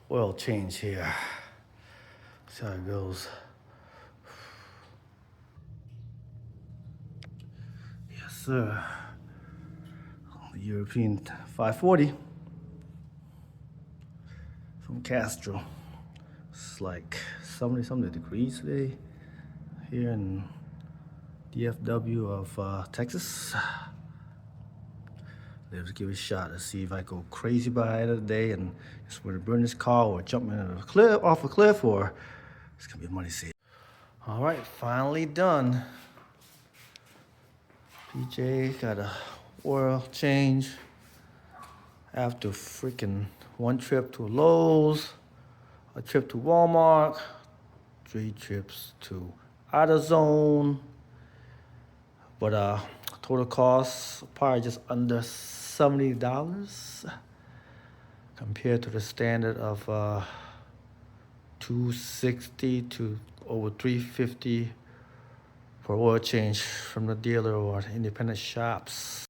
oil change here. See how it goes. Yes, sir. The European 540 from Castro. It's like 70-something degrees today here in DFW of Texas. Let's give it a shot. Let's see if I go crazy by the end of the day and just want to burn this car or jump off a cliff, or it's gonna be a money save. All right, finally done. PJ got a oil change after freaking one trip to Lowe's, a trip to Walmart, 3 trips to AutoZone. But total cost probably just under $70 compared to the standard of $260 to over $350 for oil change from the dealer or independent shops.